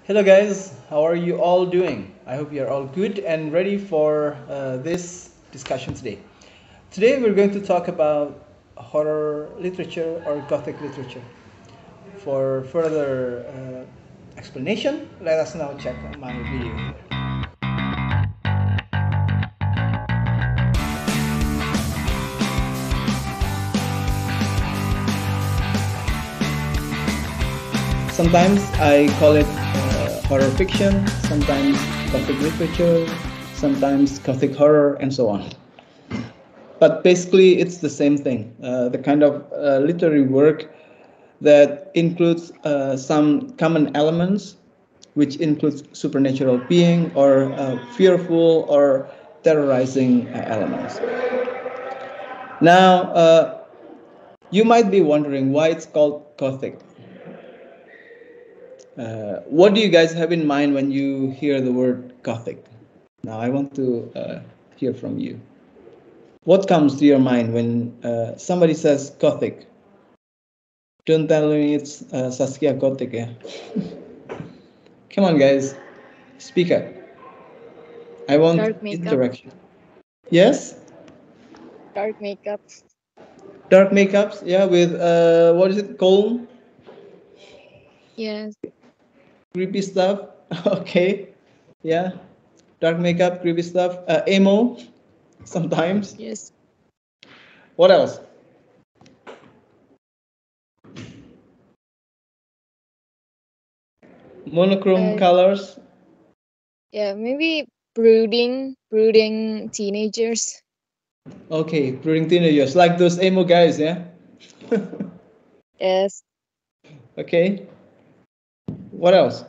Hello guys, how are you all doing? I hope you're all good and ready for this discussion today. Today we're going to talk about horror literature or Gothic literature. For further explanation, let us now check my video. Sometimes I call it horror fiction, sometimes Gothic literature, sometimes Gothic horror, and so on. But basically, it's the same thing. The kind of literary work that includes some common elements, which includes supernatural being or fearful or terrorizing elements. Now, you might be wondering why it's called Gothic. What do you guys have in mind when you hear the word Gothic? Now, I want to hear from you. What comes to your mind when somebody says Gothic? Don't tell me it's Saskia Gothic, yeah? Come on, guys, speak up. I want Dark makeup. interaction. Yes? Dark makeup. Dark makeups, yeah, with what is it called? Yes. Creepy stuff. Okay, yeah. Dark makeup, creepy stuff. Emo, sometimes. Yes. What else? Monochrome Uh, colors. yeah, maybe brooding teenagers. Okay, brooding teenagers, like those emo guys, yeah. Yes. Okay. What else?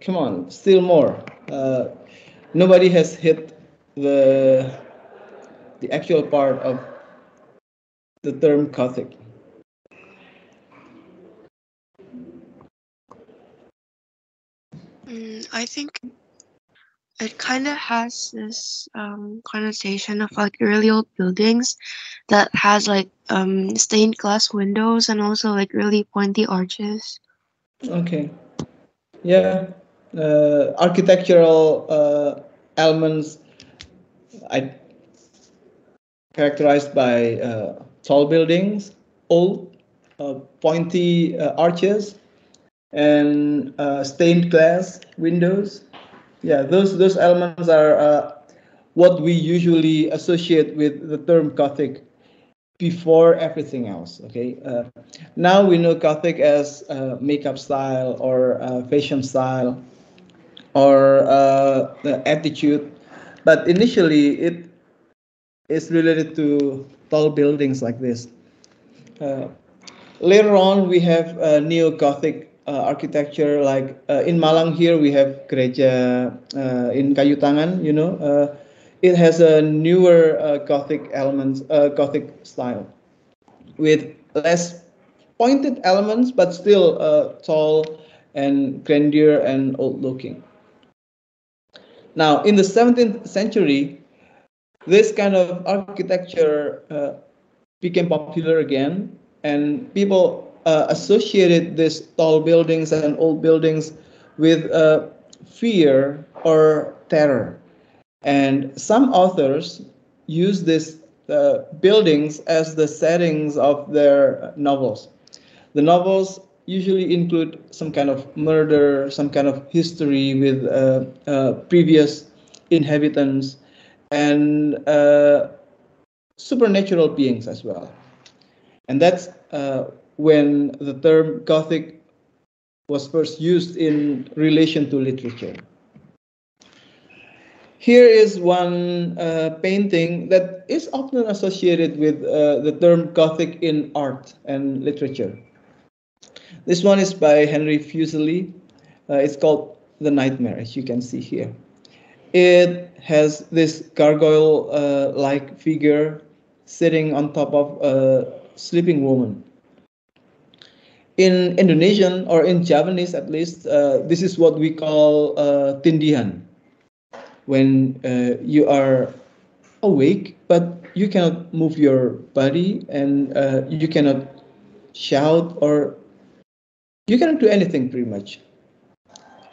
Come on, still more. Nobody has hit the the actual part of the term Gothic. I think it kind of has this connotation of like really old buildings that has like stained glass windows and also like really pointy arches. Okay. Yeah. Architectural elements I characterized by tall buildings, old, pointy arches, and stained glass windows. Yeah, those elements are what we usually associate with the term Gothic before everything else. Okay, now we know Gothic as makeup style or fashion style or the attitude, but initially it is related to tall buildings like this. Uh, Later on, we have neo-Gothic architecture. Like in Malang here, we have gereja in Kayu Tangan. It has a newer Gothic elements, Gothic style with less pointed elements, but still tall and grandeur and old-looking. Now, in the 17th century, this kind of architecture became popular again, and people associated these tall buildings and old buildings with fear or terror. And some authors use these buildings as the settings of their novels. The novels usually include some kind of murder, some kind of history with previous inhabitants, and supernatural beings as well. And that's when the term Gothic was first used in relation to literature. Here is one painting that is often associated with the term Gothic in art and literature. This one is by Henry Fuseli. It's called The Nightmare, as you can see here. It has this gargoyle-like figure sitting on top of a sleeping woman. In Indonesian or in Japanese at least, this is what we call tindihan. When you are awake, but you cannot move your body, and you cannot shout, or you cannot do anything pretty much.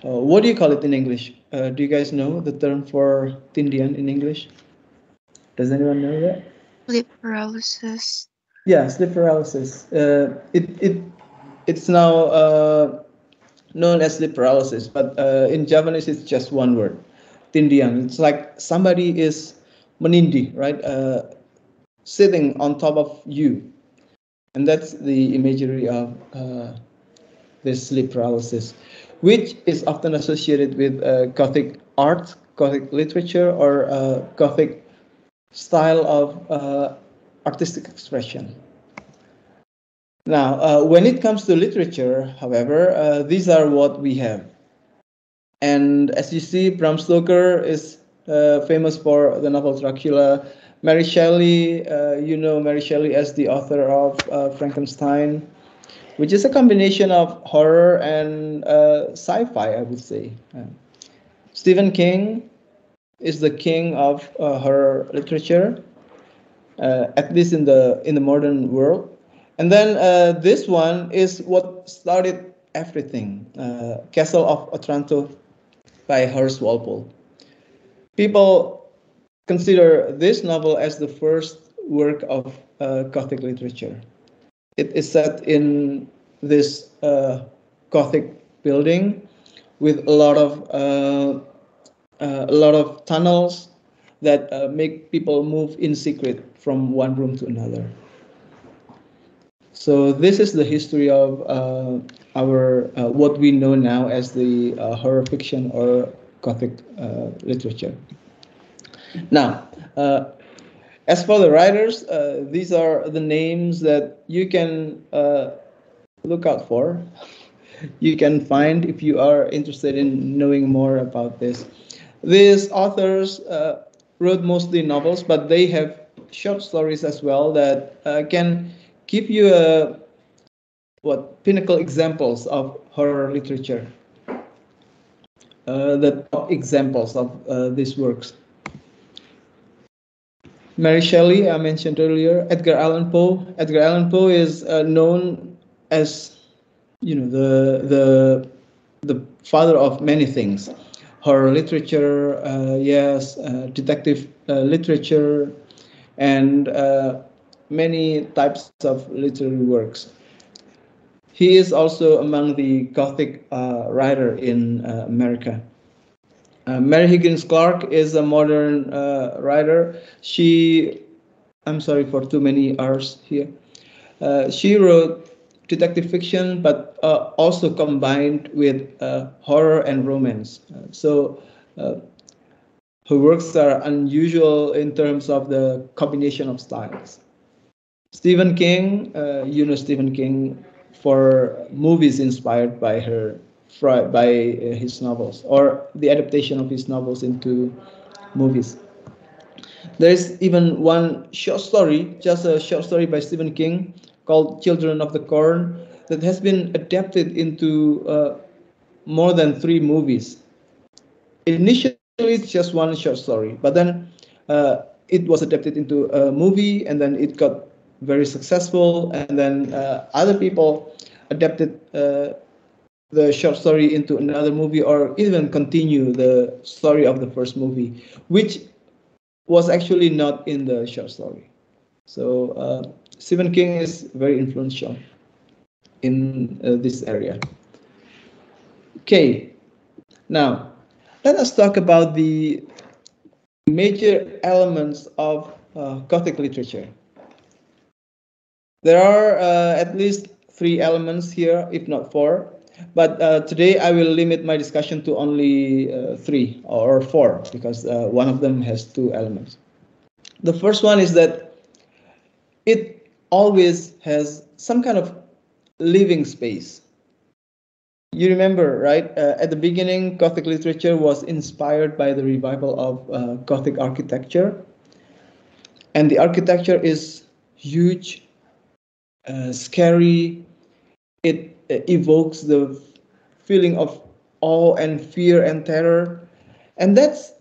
What do you call it in English? Do you guys know the term for Tindian in English? Does anyone know that? Sleep paralysis. Yeah, sleep paralysis. It's now known as sleep paralysis, but in Japanese it's just one word, Tindian. It's like somebody is menindi, right? Sitting on top of you, and that's the imagery of this sleep paralysis, which is often associated with Gothic art, Gothic literature, or Gothic style of artistic expression. Now, when it comes to literature, however, these are what we have. And as you see, Bram Stoker is famous for the novel Dracula. Mary Shelley, you know Mary Shelley as the author of Frankenstein, which is a combination of horror and sci-fi, I would say. Stephen King is the king of horror literature, at least in the modern world. And then this one is what started everything, Castle of Otranto by Horace Walpole. People consider this novel as the first work of Gothic literature. It is set in this Gothic building with a lot of tunnels that make people move in secret from one room to another. So this is the history of our what we know now as the horror fiction or Gothic literature. Now, as for the writers, these are the names that you can look out for. You can find if you are interested in knowing more about this. These authors wrote mostly novels, but they have short stories as well that can give you pinnacle examples of horror literature. The top examples of these works. Mary Shelley, I mentioned earlier. Edgar Allan Poe. Edgar Allan Poe is known as, the father of many things. Horror literature, yes, detective literature, and many types of literary works. He is also among the Gothic writer in America. Mary Higgins Clark is a modern writer. I'm sorry for too many R's here. She wrote detective fiction, but also combined with horror and romance. So her works are unusual in terms of the combination of styles. Stephen King, Stephen King for movies inspired by his novels, or the adaptation of his novels into movies. There's even one short story, just a short story by Stephen King called Children of the Corn, that has been adapted into more than 3 movies. Initially, it's just one short story, but then it was adapted into a movie, and then it got very successful, and then other people adapted the short story into another movie, or even continue the story of the first movie, which was actually not in the short story. So Stephen King is very influential in this area. Okay, now let us talk about the major elements of Gothic literature. There are at least 3 elements here, if not 4. But today I will limit my discussion to only 3 or 4, because one of them has 2 elements. The first one is that it always has some kind of living space. You remember, right? At the beginning, Gothic literature was inspired by the revival of Gothic architecture. And the architecture is huge, scary. It evokes the feeling of awe and fear and terror. And that's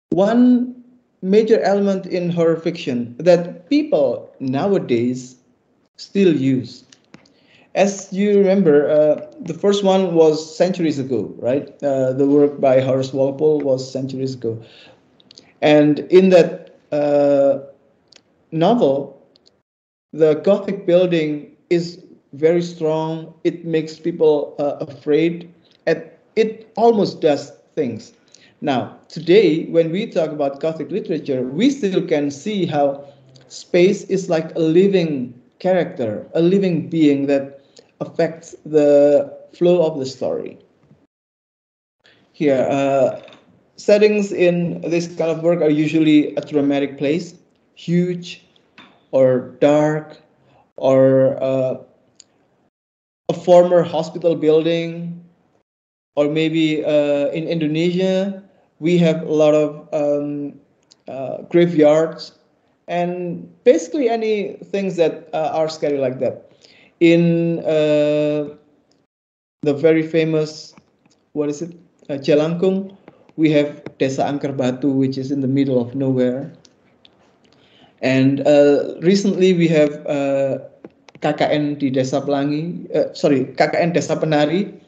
one major element in horror fiction that people nowadays still use. As you remember, the first one was centuries ago, right? The work by Horace Walpole was centuries ago. And in that novel, the Gothic building is very strong. It makes people afraid, and it almost does things. Now, today, when we talk about Gothic literature, we still can see how space is like a living character, a living being that affects the flow of the story. Here, settings in this kind of work are usually a dramatic place, huge or dark, or a former hospital building, or maybe in Indonesia, we have a lot of graveyards, and basically any things that are scary like that. In the very famous, what is it, Jelangkung, we have Desa Angker Batu, which is in the middle of nowhere. And recently we have KKN di Desa Pelangi, KKN Desa Penari,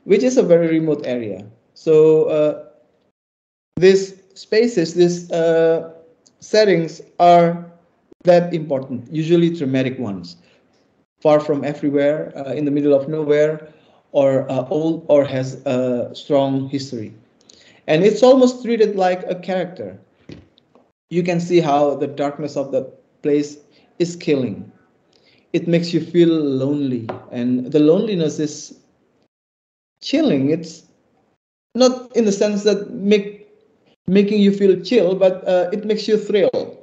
which is a very remote area. So these spaces, these settings are that important, usually dramatic ones, far from everywhere, in the middle of nowhere, or old, or has a strong history. And it's almost treated like a character. You can see how the darkness of the place is killing. It makes you feel lonely, and the loneliness is chilling. It's not in the sense that making you feel chill, but it makes you thrill.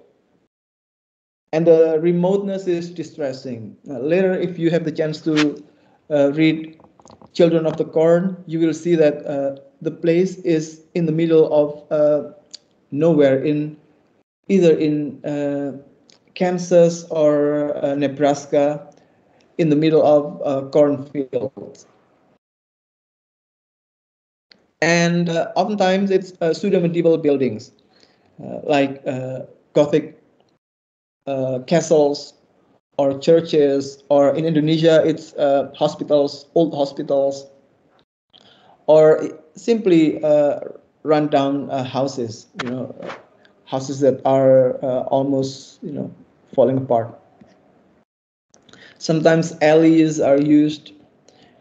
And the remoteness is distressing. Later, if you have the chance to read Children of the Corn, you will see that the place is in the middle of nowhere, in either in Kansas or Nebraska, in the middle of cornfields. And oftentimes it's pseudo-medieval buildings, like Gothic castles or churches, or in Indonesia it's hospitals, old hospitals, or simply run-down houses, houses that are almost, falling apart. Sometimes alleys are used,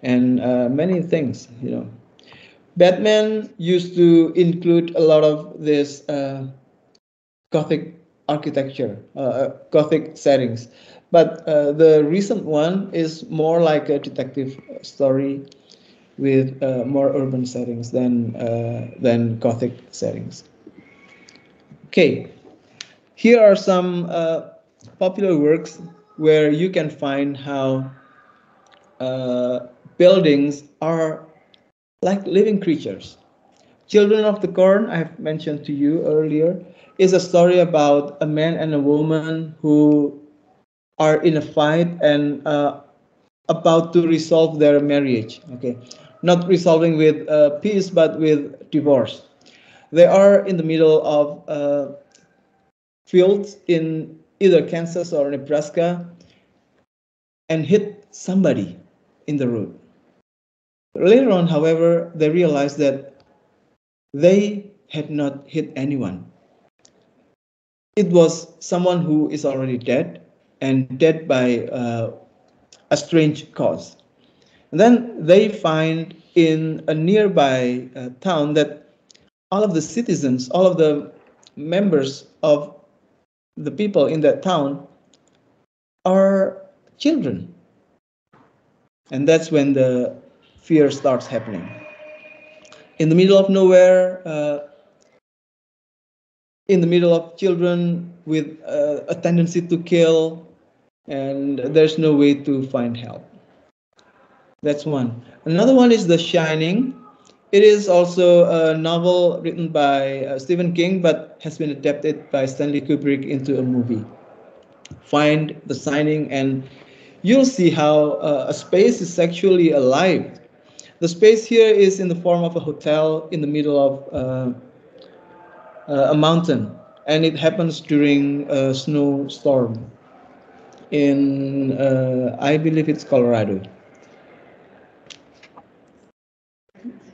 and many things, Batman used to include a lot of this Gothic architecture, Gothic settings. But the recent one is more like a detective story with more urban settings than Gothic settings. Okay, here are some popular works where you can find how buildings are like living creatures. Children of the Corn, I have mentioned to you earlier, is a story about a man and a woman who are in a fight and about to resolve their marriage. Okay, not resolving with peace, but with divorce. They are in the middle of fields in either Kansas or Nebraska and hit somebody in the road. Later on, however, they realized that they had not hit anyone. It was someone who is already dead, and dead by a strange cause. And then they find in a nearby town that all of the citizens, all of the members of the people in that town are children. And that's when the fear starts happening. In the middle of nowhere, in the middle of children with a tendency to kill, and there's no way to find help. That's one. Another one is The Shining. It is also a novel written by Stephen King, but has been adapted by Stanley Kubrick into a movie. Find The Shining, and you'll see how a space is actually alive. The space here is in the form of a hotel in the middle of a mountain. and it happens during a snowstorm in, I believe it's Colorado.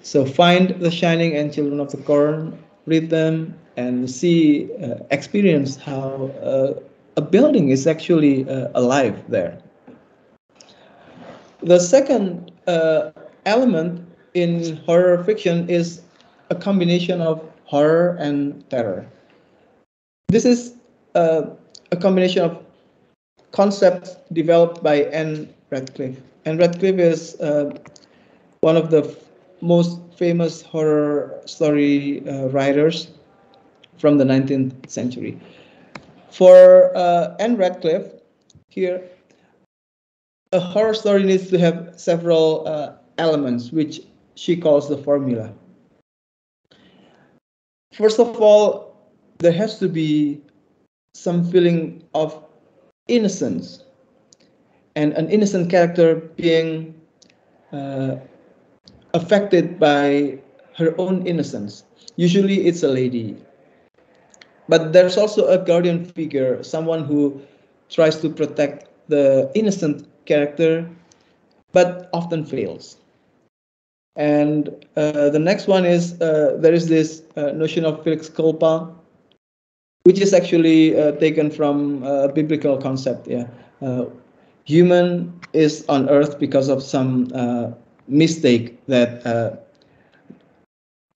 So find The Shining and Children of the Corn, read them, and see, experience how a building is actually alive there. The second element in horror fiction is a combination of horror and terror. This is a combination of concepts developed by Anne Radcliffe. Anne Radcliffe is one of the most famous horror story writers from the 19th century. For Anne Radcliffe, here, a horror story needs to have several elements, which she calls the formula. First of all, there has to be some feeling of innocence, and an innocent character being affected by her own innocence. Usually it's a lady. But there's also a guardian figure, someone who tries to protect the innocent character, but often fails. And the next one is there is this notion of felix culpa, which is actually taken from a biblical concept. Yeah, human is on earth because of some mistake that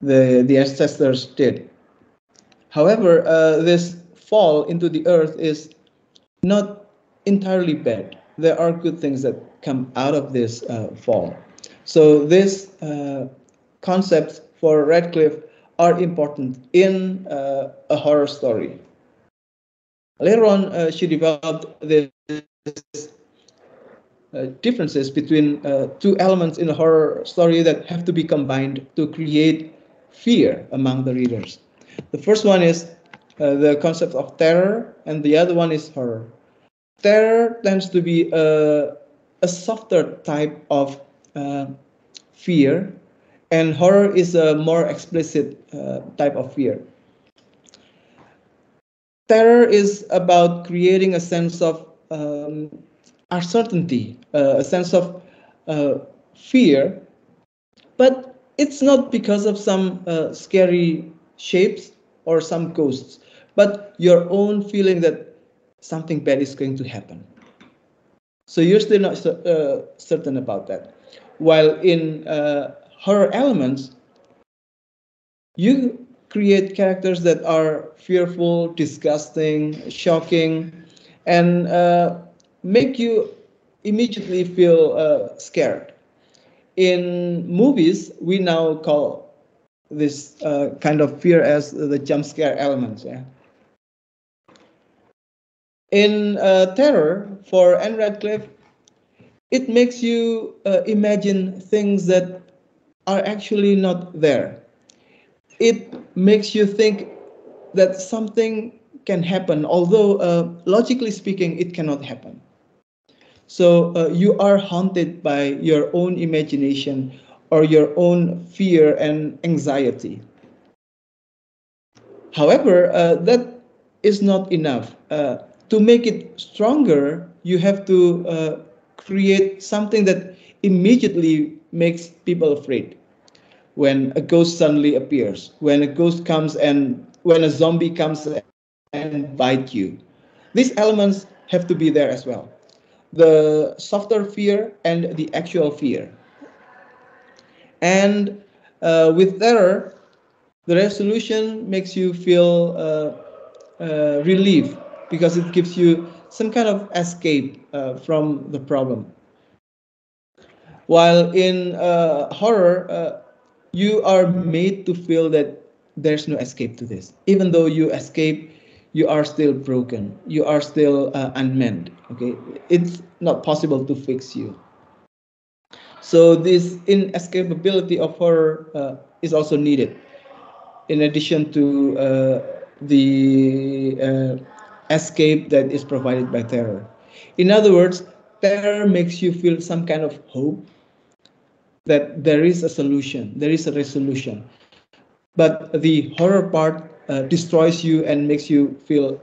the ancestors did. However, this fall into the earth is not entirely bad. There are good things that come out of this fall. So these concepts for Radcliffe are important in a horror story. Later on, she developed this differences between two elements in a horror story that have to be combined to create fear among the readers. The first one is the concept of terror, and the other one is horror. Terror tends to be a softer type of fear, and horror is a more explicit type of fear. Terror is about creating a sense of uncertainty, a sense of fear, but it's not because of some scary shapes or some ghosts, but your own feeling that something bad is going to happen. So you're still not certain about that. While in horror elements, you create characters that are fearful, disgusting, shocking, and make you immediately feel scared. In movies, we now call this kind of fear as the jump scare elements. Yeah. In terror, for Anne Radcliffe, it makes you imagine things that are actually not there. It makes you think that something can happen, although logically speaking, it cannot happen. So you are haunted by your own imagination or your own fear and anxiety. However, that is not enough. To make it stronger, you have to create something that immediately makes people afraid. When a ghost suddenly appears, when a ghost comes and when a zombie comes and bites you, these elements have to be there as well. The softer fear and the actual fear. And with terror, the resolution makes you feel relief because it gives you some kind of escape from the problem. While in horror, you are made to feel that there's no escape to this. Even though you escape, you are still broken. You are still unmanned. Okay, it's not possible to fix you. So this inescapability of horror is also needed, in addition to the escape that is provided by terror. In other words, terror makes you feel some kind of hope that there is a solution, there is a resolution. But the horror part destroys you and makes you feel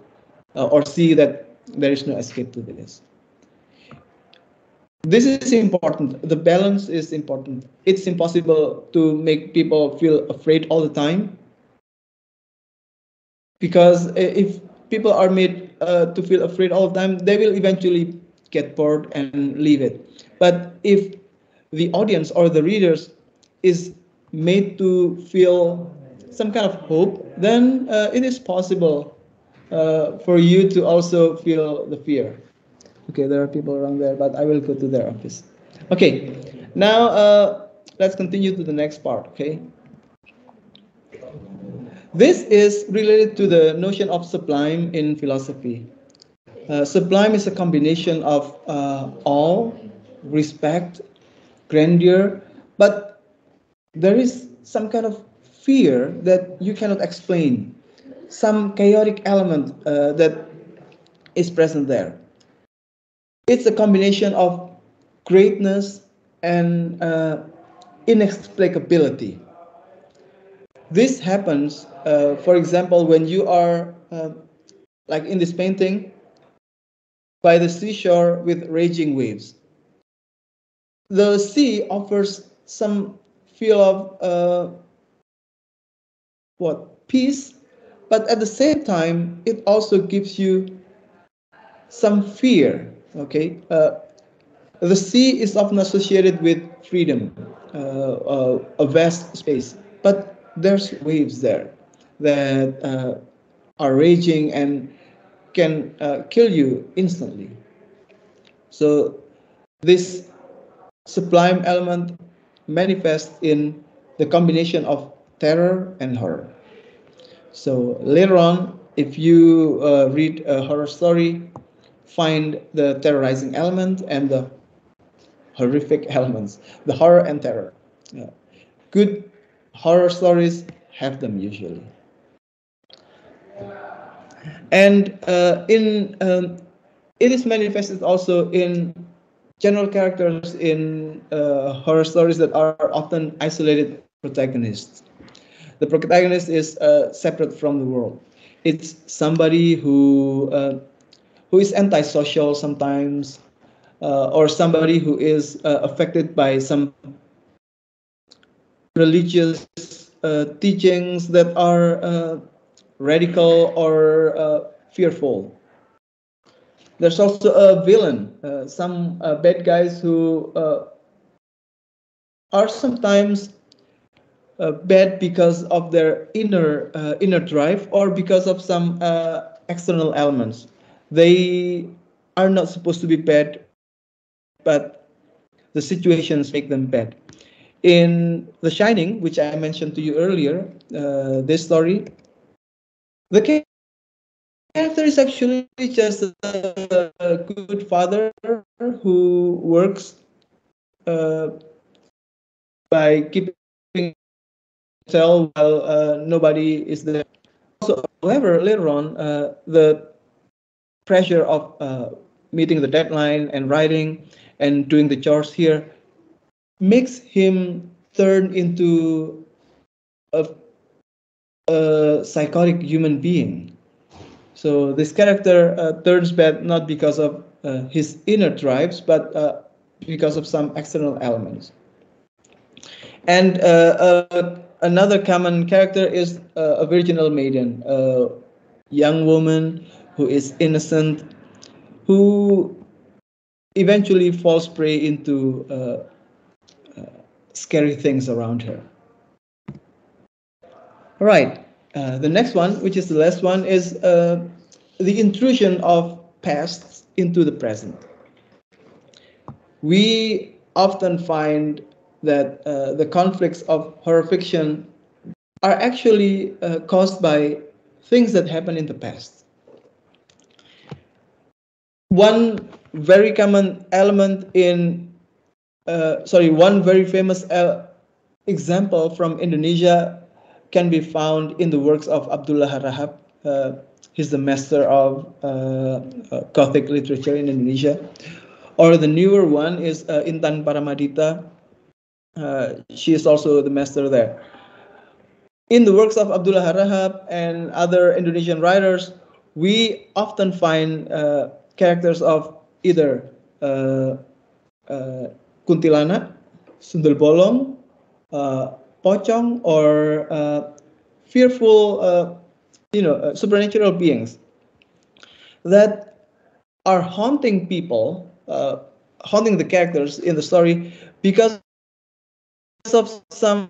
or see that there is no escape to this. This is important. The balance is important. It's impossible to make people feel afraid all the time, because if people are made to feel afraid all the time, they will eventually get bored and leave it. But if the audience or the readers is made to feel some kind of hope, then it is possible for you to also feel the fear. Okay, there are people around there, but I will go to their office. Okay, now let's continue to the next part. Okay. This is related to the notion of sublime in philosophy. Sublime is a combination of awe, respect, grandeur, but there is some kind of fear that you cannot explain, some chaotic element that is present there. It's a combination of greatness and inexplicability. This happens, for example, when you are, like in this painting, by the seashore with raging waves. The sea offers some feel of peace, but at the same time, it also gives you some fear. Okay, the sea is often associated with freedom, a vast space, but there's waves there that are raging and can kill you instantly. So this sublime element manifests in the combination of terror and horror. So later on, if you read a horror story, find the terrorizing element and the horrific elements, the horror and terror. Good horror stories have them usually. And it is manifested also in general characters in horror stories that are often isolated protagonists. The protagonist is separate from the world. It's somebody who is antisocial sometimes, or somebody who is affected by some religious teachings that are radical or fearful. There's also a villain, some bad guys who are sometimes bad because of their inner drive or because of some external elements. They are not supposed to be bad, but the situations make them bad. In The Shining, which I mentioned to you earlier, this story, the character is actually just a good father who works by keeping hotel while nobody is there. Also, however, later on, the pressure of meeting the deadline and writing and doing the chores here makes him turn into a, a psychotic human being. So this character turns bad not because of his inner drives, but because of some external elements. And another common character is a virginal maiden, a young woman who is innocent, who eventually falls prey into scary things around her. All right, the next one, which is the last one, is the intrusion of past into the present. We often find that the conflicts of horror fiction are actually caused by things that happened in the past. One very common element one very famous example from Indonesia can be found in the works of Abdullah Harahap. He's the master of Gothic literature in Indonesia. Or the newer one is Intan Paramadita. She is also the master there. In the works of Abdullah Harahap and other Indonesian writers, we often find characters of either uh, kuntilanak, sundel bolong, pocong, or fearful, supernatural beings that are haunting people, haunting the characters in the story because of some supernatural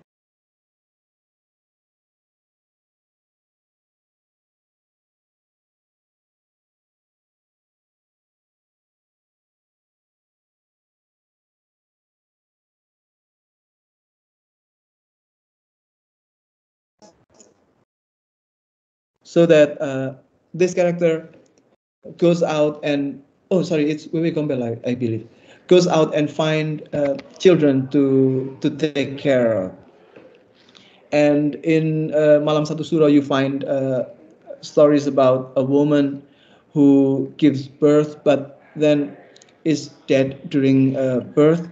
so that this character goes out and it's Wewe Gombel, I believe, goes out and find children to take care of. And in Malam Satu Suro, you find stories about a woman who gives birth, but then is dead during birth,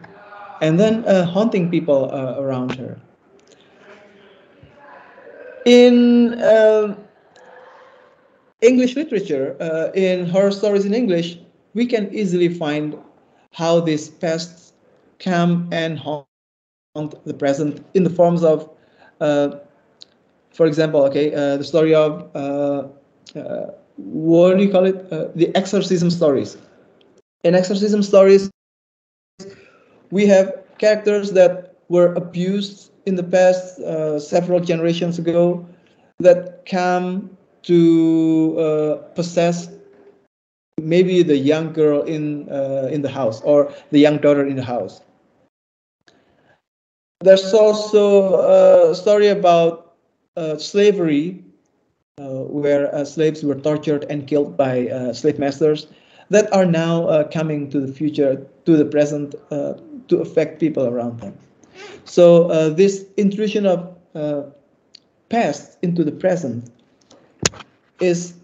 and then haunting people around her. In English literature, in horror stories in English, we can easily find how these pests come and haunt the present in the forms of, uh, for example, the story of what do you call it? The exorcism stories. In exorcism stories, we have characters that were abused in the past several generations ago that come to possess maybe the young girl in the house or the young daughter in the house. There's also a story about slavery, where slaves were tortured and killed by slave masters that are now coming to the future, to the present, to affect people around them. So this intrusion of past into the present is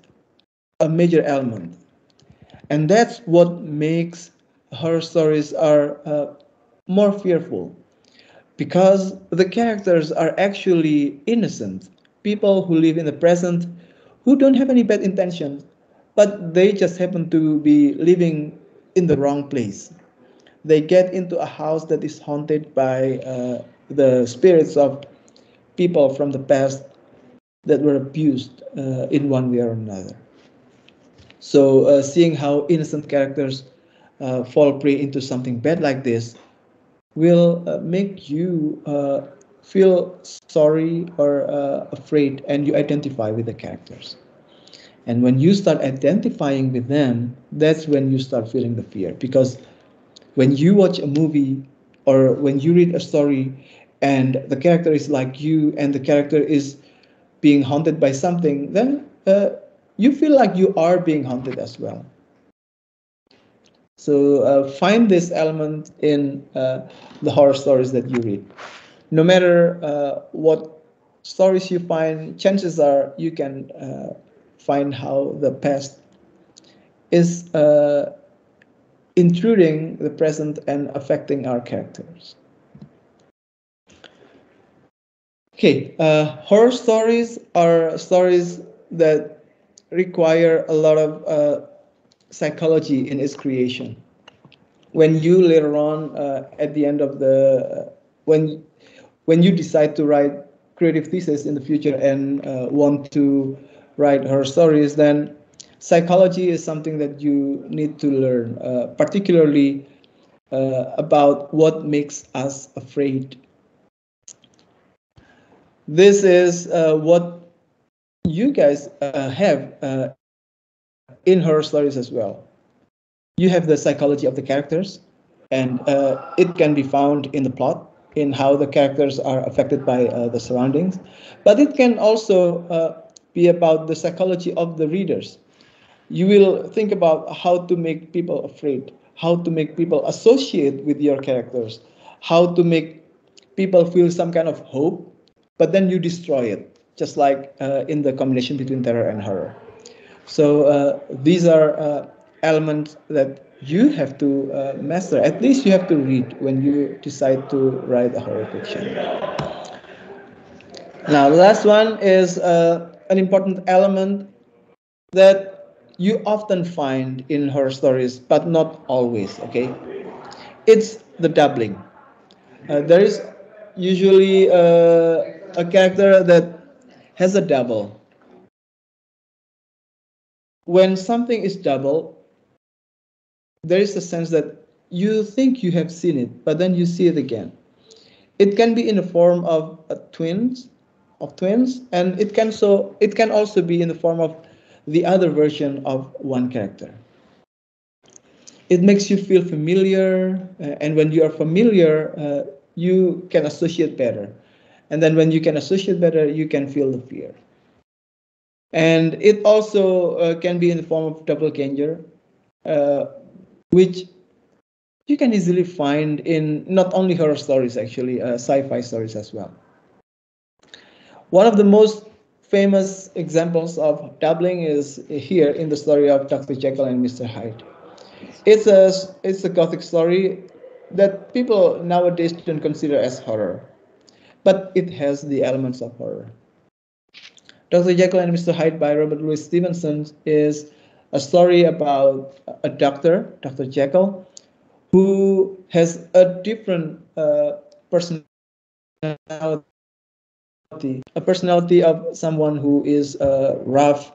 a major element. And that's what makes horror stories are more fearful, because the characters are actually innocent people who live in the present, who don't have any bad intentions, but they just happen to be living in the wrong place. They get into a house that is haunted by the spirits of people from the past that were abused in one way or another. So seeing how innocent characters fall prey into something bad like this will make you feel sorry or afraid, and you identify with the characters. And when you start identifying with them, that's when you start feeling the fear. Because when you watch a movie or when you read a story and the character is like you and the character is being haunted by something, then you feel like you are being haunted as well. So find this element in the horror stories that you read. No matter what stories you find, chances are you can find how the past is intruding the present and affecting our characters. Okay, horror stories are stories that require a lot of psychology in its creation. When you later on, at the end of the, when you decide to write creative thesis in the future and want to write horror stories, then psychology is something that you need to learn, particularly about what makes us afraid. This is what you guys have in horror stories as well. You have the psychology of the characters, and it can be found in the plot, in how the characters are affected by the surroundings. But it can also be about the psychology of the readers. You will think about how to make people afraid, how to make people associate with your characters, how to make people feel some kind of hope, but then you destroy it, just like in the combination between terror and horror. So these are elements that you have to master. At least you have to read when you decide to write a horror fiction. Now, the last one is an important element that you often find in horror stories, but not always, okay? It's the doubling. There is usually a character that has a double. When something is double, there is a sense that you think you have seen it, but then you see it again. It can be in the form of twins, and it can also be in the form of the other version of one character. It makes you feel familiar, and when you are familiar, you can associate better. And then when you can associate better, you can feel the fear. And it also can be in the form of doppelganger, which you can easily find in not only horror stories, actually, sci-fi stories as well. One of the most famous examples of doubling is here in the story of Dr. Jekyll and Mr. Hyde. It's a Gothic story that people nowadays don't consider as horror, but it has the elements of horror. Dr. Jekyll and Mr. Hyde by Robert Louis Stevenson is a story about a doctor, Dr. Jekyll, who has a different personality, a personality of someone who is rough,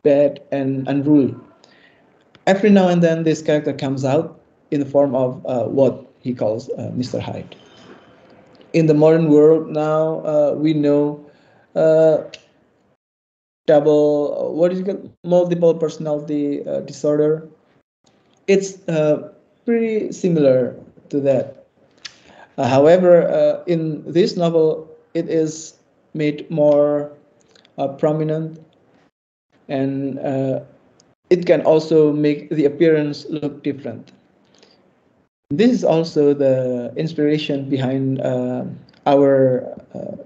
bad, and unruly. Every now and then, this character comes out in the form of what he calls Mr. Hyde. In the modern world now, we know multiple personality disorder. It's pretty similar to that. However, in this novel, it is made more prominent, and it can also make the appearance look different. This is also the inspiration behind our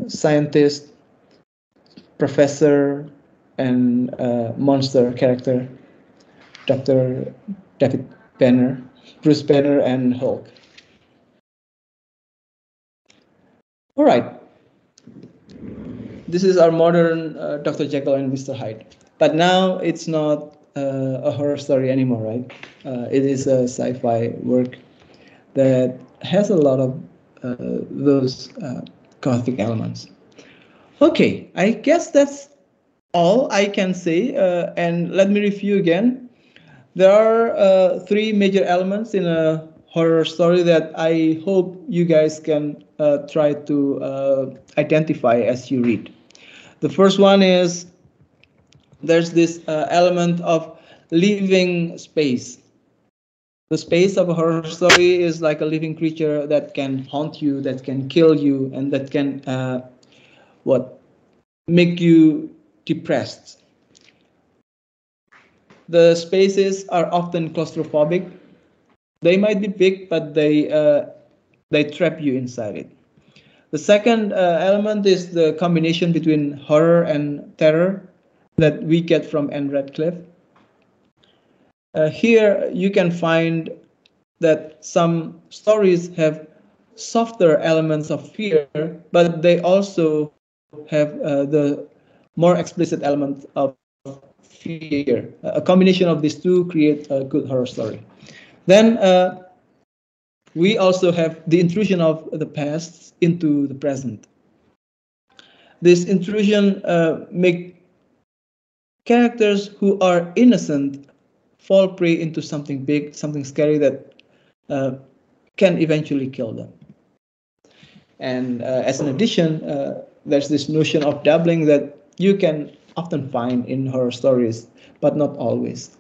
scientist, professor, and monster character, Dr. David Banner, Bruce Banner, and Hulk. All right. This is our modern Dr. Jekyll and Mr. Hyde. But now it's not a horror story anymore, right? It is a sci-fi work that has a lot of those Gothic elements. Okay, I guess that's all I can say. And let me review again. There are three major elements in a horror story that I hope you guys can try to identify as you read. The first one is there's this element of living space. The space of a horror story is like a living creature that can haunt you, that can kill you, and that can make you depressed. The spaces are often claustrophobic. They might be big, but they trap you inside it. The second element is the combination between horror and terror that we get from Anne Radcliffe. Here you can find that some stories have softer elements of fear, but they also have the more explicit element of fear. A combination of these two create a good horror story. Then we also have the intrusion of the past into the present. This intrusion make characters who are innocent fall prey into something big, something scary that can eventually kill them. And as an addition, there's this notion of doubling that you can often find in horror stories, but not always.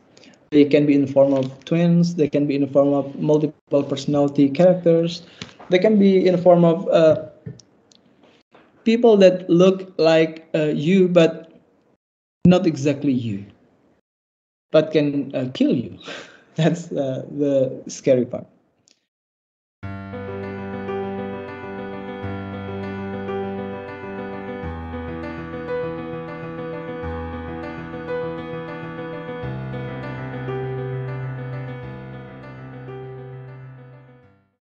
They can be in the form of twins, they can be in the form of multiple personality characters, they can be in the form of people that look like you, but not exactly you, but can kill you. That's the scary part.